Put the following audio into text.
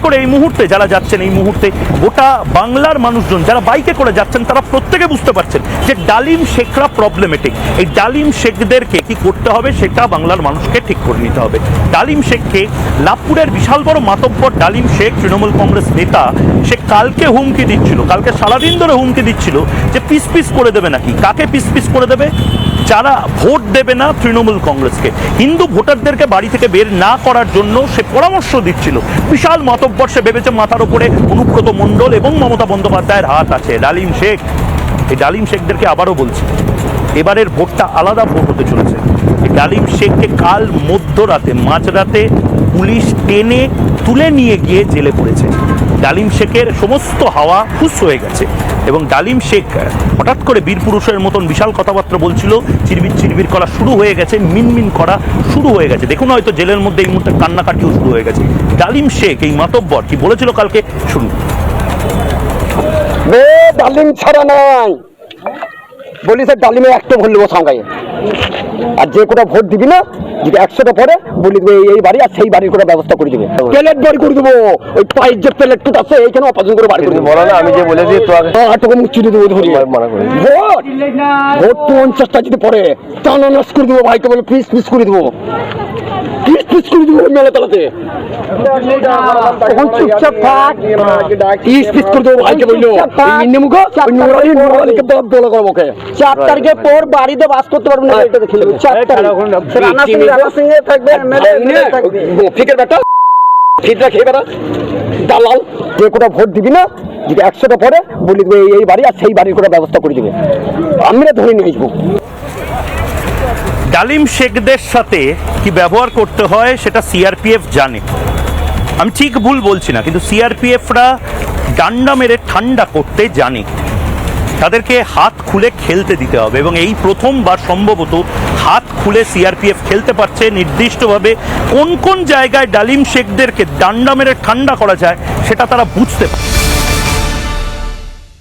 করে এই মুহূর্তে যারা যাচ্ছেন, এই মুহূর্তে গোটা বাংলার মানুষজন যারা বাইকে করে যাচ্ছেন তারা প্রত্যেকে বুঝতে পারছেন যে ডালিম শেখরা প্রবলেমেটিক। এই ডালিম শেখদেরকে কি করতে হবে সেটা বাংলার মানুষকে ঠিক করে নিতে হবে। ডালিম শেখকে, লাভপুরের বিশাল বড় মাতব্বর ডালিম শেখ তৃণমূল কংগ্রেস নেতা, সে কালকে হুমকি দিচ্ছিল, কালকে সারাদিন ধরে হুমকি দিচ্ছিল যে পিস পিস করে দেবে নাকি। কাকে পিস পিস করে দেবে? যারা ভোট দেবে না তৃণমূল কংগ্রেসকে, হিন্দু ভোটারদেরকে বাড়ি থেকে বের না করার জন্য সে পরামর্শ দিচ্ছিল। বিশাল মাতব্বর, সে ভেবেছে মাথার উপরে অনুব্রত মণ্ডল এবং মমতা বন্দ্যোপাধ্যায়ের হাত আছে। ডালিম শেখ, এই ডালিম শেখদেরকে আবারও বলছি, এবারের ভোটটা আলাদা ভোট হতে চলেছে। ডালিম শেখকে কাল মধ্যরাতে, মাঝরাতে পুলিশ টেনে তুলে নিয়ে গিয়ে জেলে পড়েছে। ডালিম শেখের সমস্ত হাওয়া হুস হয়ে গেছে এবং ডালিম শেখ হঠাৎ করে বীর পুরুষের মতন বিশাল কথাবার্তা বলছিল, চিরবির চিরবির করা শুরু হয়ে গেছে, মিনমিন করা শুরু হয়ে গেছে। দেখুন, হয়তো জেলের মধ্যে এই মুহূর্তে কান্নাকাটিও শুরু হয়ে গেছে। ডালিম শেখ এই মাতব্বর কি বলেছিল কালকে শুনুন। ডালিম ছাড়া নাই বলি স্যার, ডালিমে একটা ভোট নেবো সঙ্গে, আর যে কোটা ভোট দিবি না যদি 100টা পরে বলি দেবো এই বাড়ি আর সেই বাড়ির কোনো ব্যবস্থা করে দিবে। প্লেট বাড়ি করে দেবো, ওই পায়ের যে প্লেট টুট আছে এইখানে অপারেশন করে বাড়ি করে দেবো। বলো না, আমি যে বলে দিই তোকে মুখ চুরি দেবো ধরি। ভোট ভোট 50টা যদি পরে টানা নাশ করে দেবো, ভাইকে বলে পিস পিস করে দেবো, পিস পিস করে দেবো মেলা তালাতে। তখন চুপচাপ থাক, পিস পিস করে দেবো ভাইকে বললো। 4 তারিখের পর বাড়িতে বাস করতে পারবো না, এটা দেখে 4 তারিখ দালাল যে কোটা ভোট দিবি না যদি 100টা পরে বলি দেবো এই বাড়ি আর সেই বাড়ির কোনো ব্যবস্থা করে দিবে, আমরা ধরে নিয়ে আসবো। ডালিম শেখদের সাথে কি ব্যবহার করতে হয় সেটা সিআরপিএফ জানে। আমি ঠিক ভুল বলছি না, কিন্তু সিআরপিএফরা ডান্ডা মেরে ঠান্ডা করতে জানে। তাদেরকে হাত খুলে খেলতে দিতে হবে এবং এই প্রথমবার সম্ভবত হাত খুলে সিআরপিএফ খেলতে পারছে। নির্দিষ্টভাবে কোন কোন জায়গায় ডালিম শেখদেরকে ডান্ডা মেরে ঠান্ডা করা যায় সেটা তারা বুঝতে পারছে।